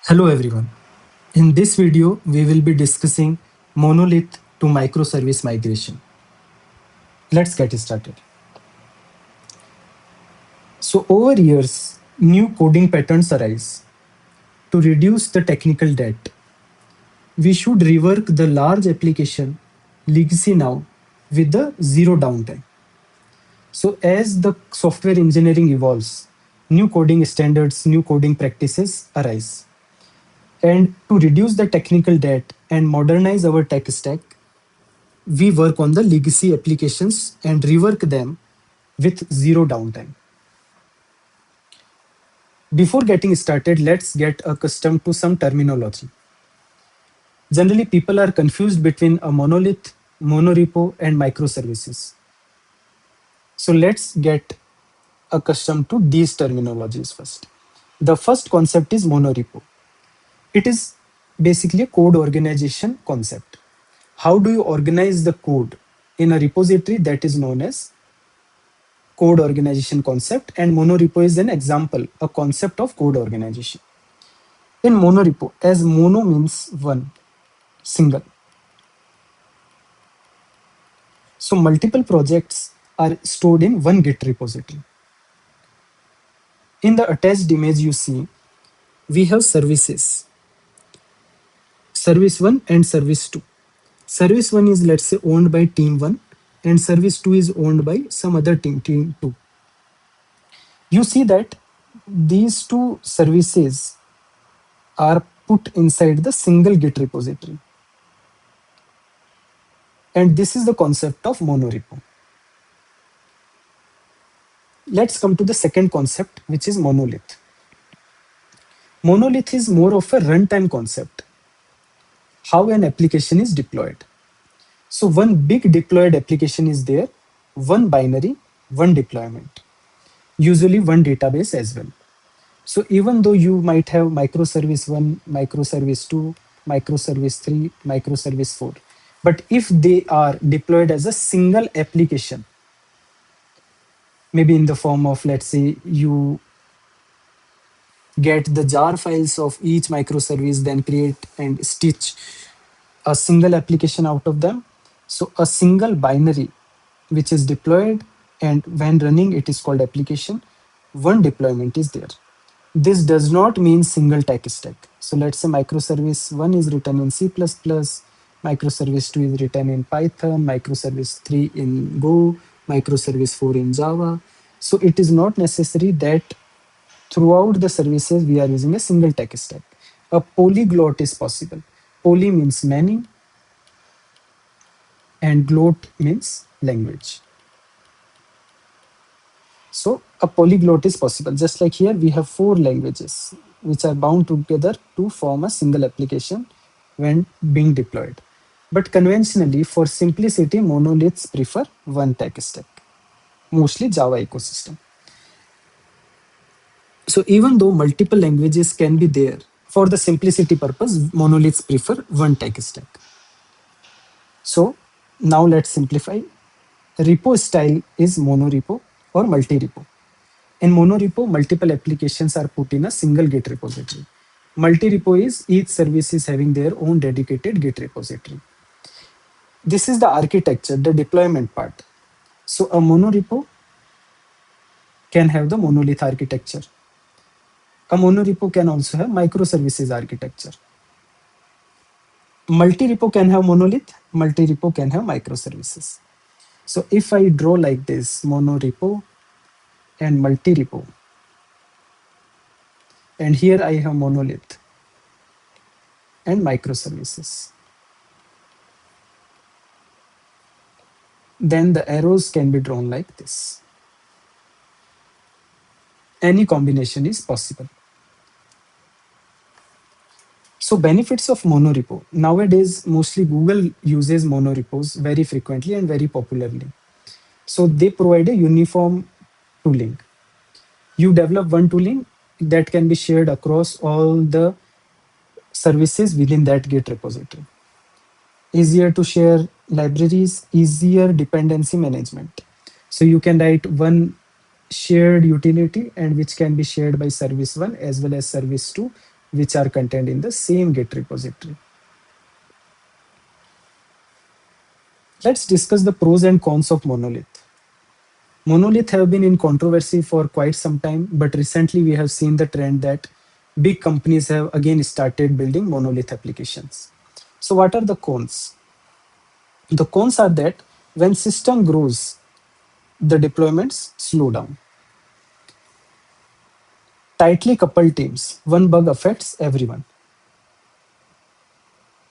Hello everyone. In this video, we will be discussing monolith to microservice migration. Let's get started. So over years, new coding patterns arise. To reduce the technical debt, we should rework the large application legacy now with the zero downtime. So as the software engineering evolves, new coding standards, new coding practices arise. And to reduce the technical debt and modernize our tech stack, we work on the legacy applications and rework them with zero downtime. Before getting started, let's get accustomed to some terminology. Generally, people are confused between a monolith, monorepo, and microservices. So let's get accustomed to these terminologies first. The first concept is monorepo. It is basically a code organization concept. How do you organize the code in a repository that is known as code organization concept, and monorepo is an example, a concept of code organization. In monorepo, as mono means one, single. So multiple projects are stored in one Git repository. In the attached image you see, we have services, service 1 and service 2. Service 1 is, let's say, owned by team 1 and service 2 is owned by some other team, team 2. You see that these two services are put inside the single Git repository. And this is the concept of monorepo. Let's come to the second concept, which is monolith. Monolith is more of a runtime concept, how an application is deployed. So one big deployed application is there, one binary, one deployment, usually one database as well. So even though you might have microservice 1, microservice 2, microservice 3, microservice 4, but if they are deployed as a single application, maybe in the form of, let's say, you get the jar files of each microservice, then create and stitch a single application out of them. So a single binary which is deployed, and when running it is called application. One deployment is there. This does not mean single tech stack. So let's say microservice 1 is written in C++, microservice 2 is written in Python, microservice 3 in Go, microservice 4 in Java. So it is not necessary that throughout the services we are using a single tech stack. A polyglot is possible. Poly means many and glot means language. So a polyglot is possible. Just like here, we have 4 languages which are bound together to form a single application when being deployed. But conventionally, for simplicity, monoliths prefer one tech stack, mostly Java ecosystem. So even though multiple languages can be there, for the simplicity purpose, monoliths prefer one tech stack. So now let's simplify. Repo style is monorepo or multi-repo. In monorepo, multiple applications are put in a single Git repository. Multi-repo is each service is having their own dedicated Git repository. This is the architecture, the deployment part. So a monorepo can have the monolith architecture. A monorepo can also have microservices architecture. Multi-repo can have monolith, multi-repo can have microservices. So if I draw like this, monorepo and multi-repo, and here I have monolith and microservices, then the arrows can be drawn like this. Any combination is possible. So benefits of monorepo. Nowadays, mostly Google uses monorepos very frequently and very popularly. So they provide a uniform tooling. You develop one tooling that can be shared across all the services within that Git repository. Easier to share libraries, easier dependency management. So you can write one shared utility and which can be shared by service 1 as well as service 2 which are contained in the same Git repository. Let's discuss the pros and cons of Monolith. Monolith have been in controversy for quite some time, but recently we have seen the trend that big companies have again started building monolith applications. So what are the cons? The cons are that when system grows, the deployments slow down. Tightly coupled teams, one bug affects everyone.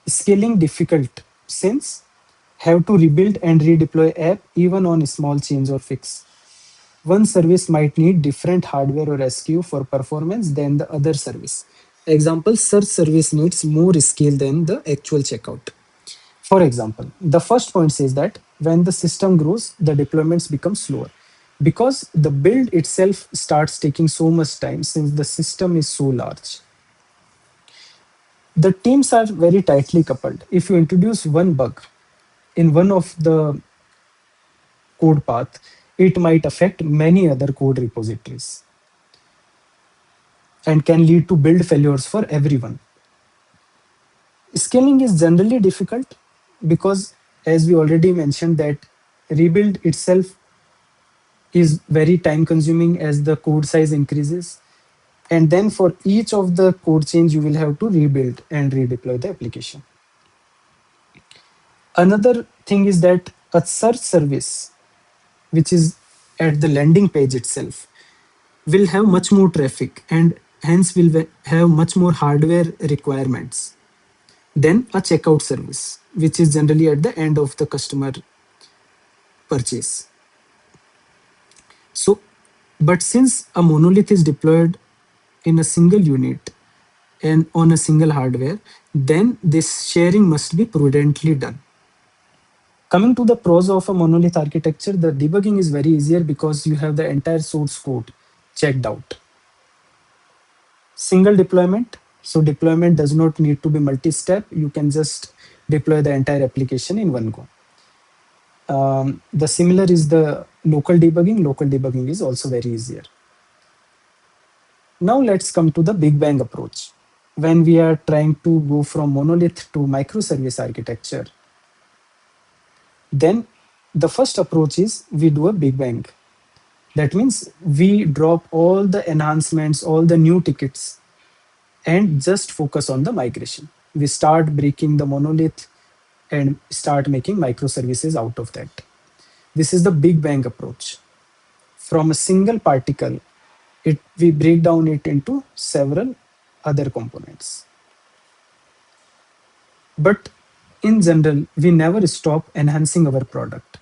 Scaling difficult since have to rebuild and redeploy app even on small change or fix. One service might need different hardware or SKU for performance than the other service. Example, search service needs more scale than the actual checkout. For example, the first point says that when the system grows, the deployments become slower because the build itself starts taking so much time since the system is so large. The teams are very tightly coupled. If you introduce one bug in one of the code path, it might affect many other code repositories and can lead to build failures for everyone. Scaling is generally difficult because, as we already mentioned, that rebuild itself is very time consuming as the code size increases. And then for each of the code change, you will have to rebuild and redeploy the application. Another thing is that a search service, which is at the landing page itself, will have much more traffic and hence will have much more hardware requirements than a checkout service, which is generally at the end of the customer purchase. So, but since a monolith is deployed in a single unit and on a single hardware, then this sharing must be prudently done. Coming to the pros of a monolith architecture, the debugging is very easier because you have the entire source code checked out. Single deployment, so deployment does not need to be multi-step. You can just deploy the entire application in one go. The similar is the local debugging. Local debugging is also very easier. Now let's come to the Big Bang approach. When we are trying to go from monolith to microservice architecture, then the first approach is we do a Big Bang. That means we drop all the enhancements, all the new tickets, and just focus on the migration. We start breaking the monolith and start making microservices out of that. This is the Big Bang approach. From a single particle, we break down it into several other components. But in general, we never stop enhancing our product.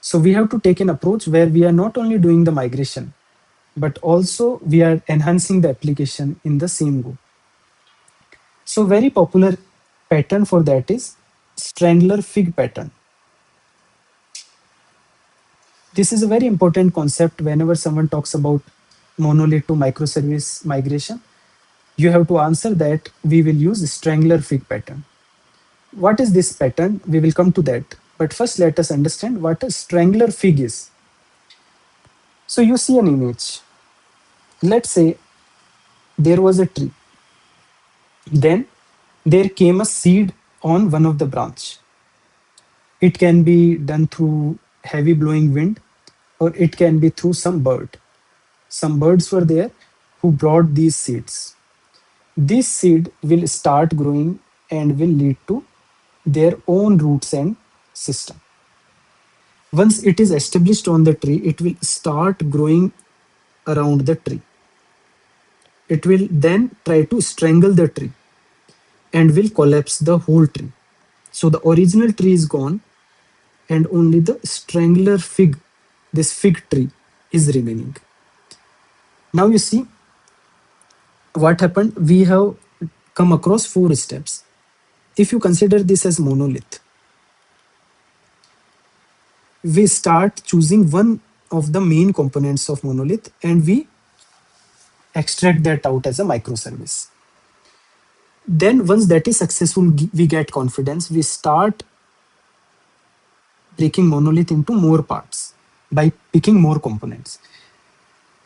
So we have to take an approach where we are not only doing the migration, but also we are enhancing the application in the same go. So very popular pattern for that is Strangler Fig Pattern. This is a very important concept whenever someone talks about monolith to microservice migration. You have to answer that we will use Strangler Fig Pattern. What is this pattern? We will come to that. But first, let us understand what a Strangler Fig is. So you see an image. Let's say there was a tree. Then there came a seed on one of the branch. It can be done through heavy blowing wind, or it can be through some bird. Some birds were there who brought these seeds. This seed will start growing and will lead to their own roots and system. Once it is established on the tree, it will start growing around the tree. It will then try to strangle the tree and will collapse the whole tree. So the original tree is gone and only the strangler fig, this fig tree, is remaining. Now you see what happened. We have come across 4 steps. If you consider this as monolith, we start choosing one of the main components of monolith and we extract that out as a microservice. Then once that is successful, we get confidence. We start breaking monolith into more parts by picking more components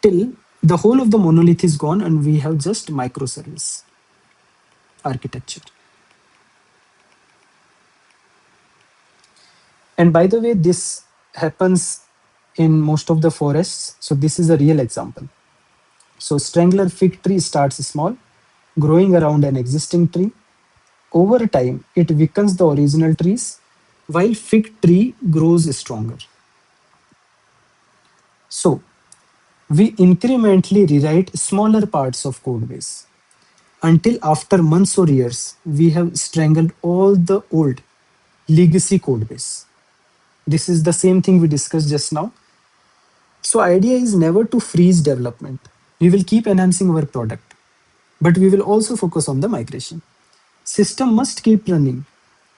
till The whole of the monolith is gone and we have just microservice architecture. And by the way, this happens in most of the forests. So this is a real example. So Strangler fig tree starts small, growing around an existing tree. Over time, it weakens the original trees, while fig tree grows stronger. So we incrementally rewrite smaller parts of code base until after months or years, we have strangled all the old legacy code base. This is the same thing we discussed just now. So idea is never to freeze development. We will keep enhancing our product, but we will also focus on the migration. System must keep running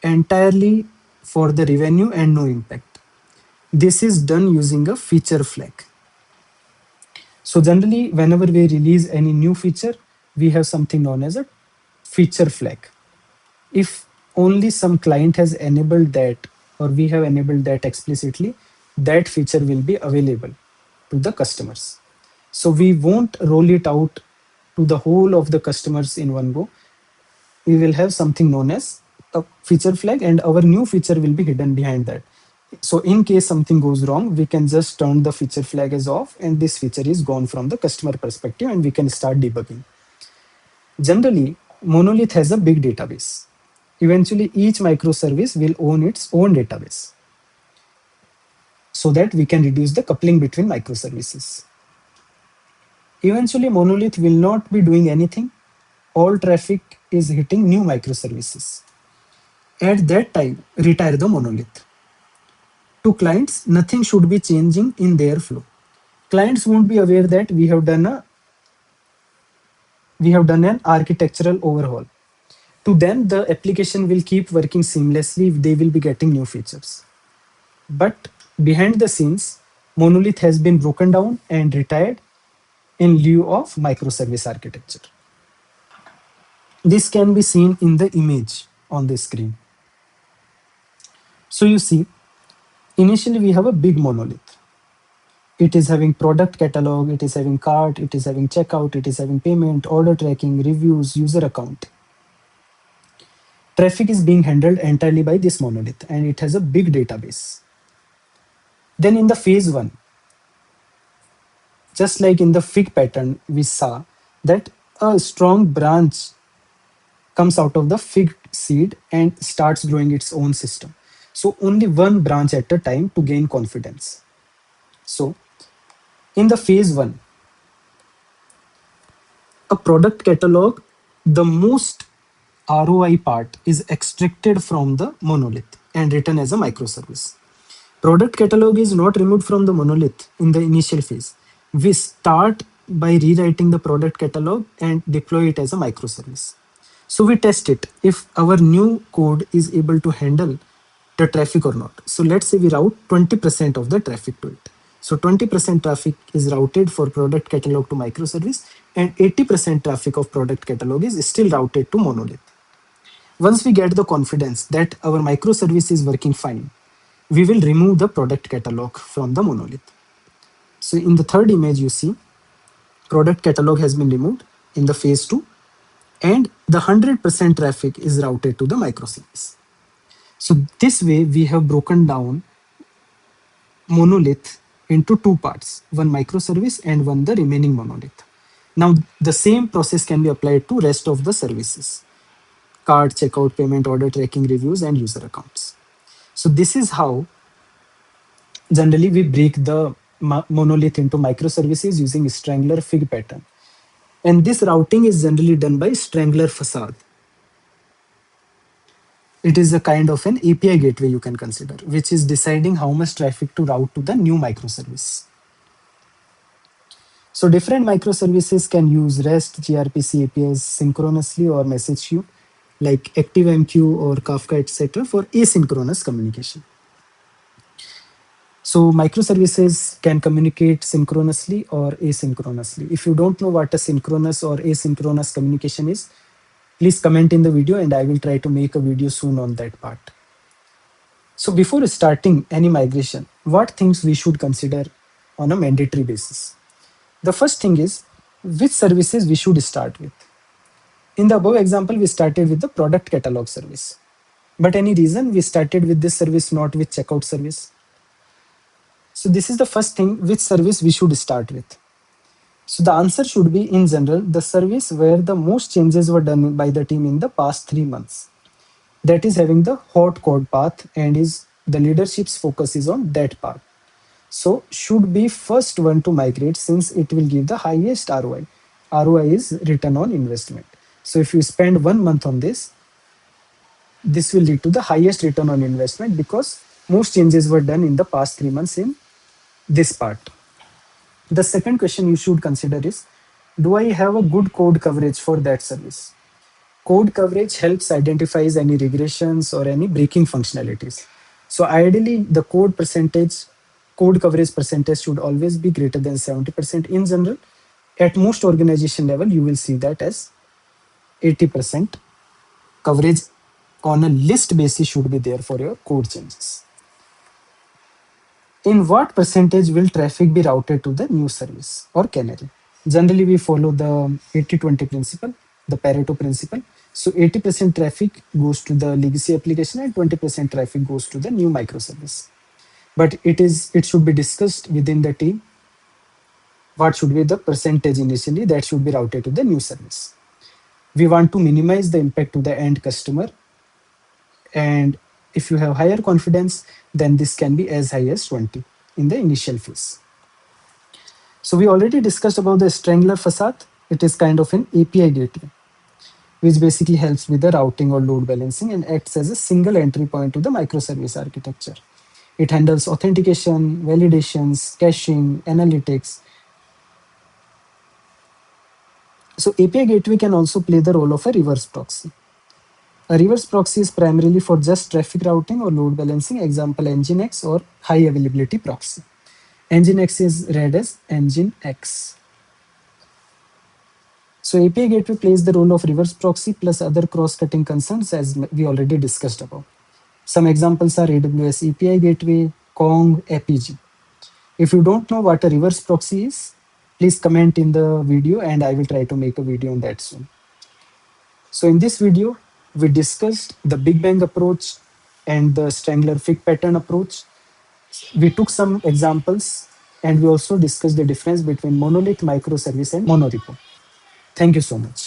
entirely for the revenue and no impact. This is done using a feature flag. So generally, whenever we release any new feature, we have something known as a feature flag. If only some client has enabled that, or we have enabled that explicitly, that feature will be available to the customers. So we won't roll it out to the whole of the customers in one go. We will have something known as a feature flag, and our new feature will be hidden behind that. So in case something goes wrong, we can just turn the feature flag as off and this feature is gone from the customer perspective and we can start debugging. Generally, Monolith has a big database. Eventually, each microservice will own its own database so that we can reduce the coupling between microservices. Eventually, Monolith will not be doing anything. All traffic is hitting new microservices. At that time, retire the monolith. To clients, nothing should be changing in their flow. Clients won't be aware that we have done an architectural overhaul. To them, the application will keep working seamlessly if they will be getting new features. But behind the scenes, monolith has been broken down and retired in lieu of microservice architecture. This can be seen in the image on the screen. So you see, initially we have a big monolith. It is having product catalog, it is having cart, it is having checkout, it is having payment, order tracking, reviews, user account. Traffic is being handled entirely by this monolith and it has a big database. Then in the phase one, just like in the fig pattern, we saw that a strong branch comes out of the fig seed and starts growing its own system. So only one branch at a time to gain confidence. So in the phase one, a product catalog, the most ROI part is extracted from the monolith and written as a microservice. Product catalog is not removed from the monolith in the initial phase. We start by rewriting the product catalog and deploy it as a microservice. So we test it if our new code is able to handle the traffic or not. So let's say we route 20% of the traffic to it. So 20% traffic is routed for product catalog to microservice and 80% traffic of product catalog is still routed to monolith. Once we get the confidence that our microservice is working fine, we will remove the product catalog from the monolith. So in the third image, you see product catalog has been removed in the phase two and the 100% traffic is routed to the microservice. So this way we have broken down monolith into two parts, one microservice and one the remaining monolith. Now the same process can be applied to rest of the services: cart, checkout, payment, order tracking, reviews, and user accounts. So this is how generally we break the monolith into microservices using Strangler Fig pattern. And this routing is generally done by Strangler Facade. It is a kind of an API gateway you can consider, which is deciding how much traffic to route to the new microservice. So different microservices can use REST, gRPC APIs synchronously or message queue like ActiveMQ or Kafka, etc. for asynchronous communication. So microservices can communicate synchronously or asynchronously. If you don't know what a synchronous or asynchronous communication is, please comment in the video and I will try to make a video soon on that part. So before starting any migration, what things we should consider on a mandatory basis? The first thing is which services we should start with. In the above example, we started with the product catalog service. But any reason we started with this service, not with checkout service? So this is the first thing, which service we should start with. So the answer should be, in general, the service where the most changes were done by the team in the past 3 months. That is having the hot code path and is the leadership's focus is on that part. So should be first one to migrate since it will give the highest ROI. ROI is return on investment. So if you spend 1 month on this will lead to the highest return on investment because most changes were done in the past 3 months in this part. The second question you should consider is, do I have a good code coverage for that service? Code coverage helps identifies any regressions or any breaking functionalities. So ideally, the code coverage percentage should always be greater than 70% in general. At most organization level, you will see that as 80% coverage on a list basis should be there for your code changes. In what percentage will traffic be routed to the new service or canary? Generally, we follow the 80-20 principle, the Pareto principle. So 80% traffic goes to the legacy application and 20% traffic goes to the new microservice. But it should be discussed within the team what should be the percentage initially that should be routed to the new service. We want to minimize the impact to the end customer, and if you have higher confidence, then this can be as high as 20 in the initial phase. So we already discussed about the Strangler Facade. It is kind of an API gateway, which basically helps with the routing or load balancing and acts as a single entry point to the microservice architecture. It handles authentication, validations, caching, analytics. So API gateway can also play the role of a reverse proxy. A reverse proxy is primarily for just traffic routing or load balancing, example Nginx or high availability proxy. Nginx is read as Nginx. So API gateway plays the role of reverse proxy plus other cross-cutting concerns as we already discussed above. Some examples are AWS API gateway, Kong, APG. If you don't know what a reverse proxy is, please comment in the video and I will try to make a video on that soon. So in this video, we discussed the Big Bang approach and the Strangler Fig Pattern approach. We took some examples and we also discussed the difference between monolith, microservice, and monorepo. Thank you so much.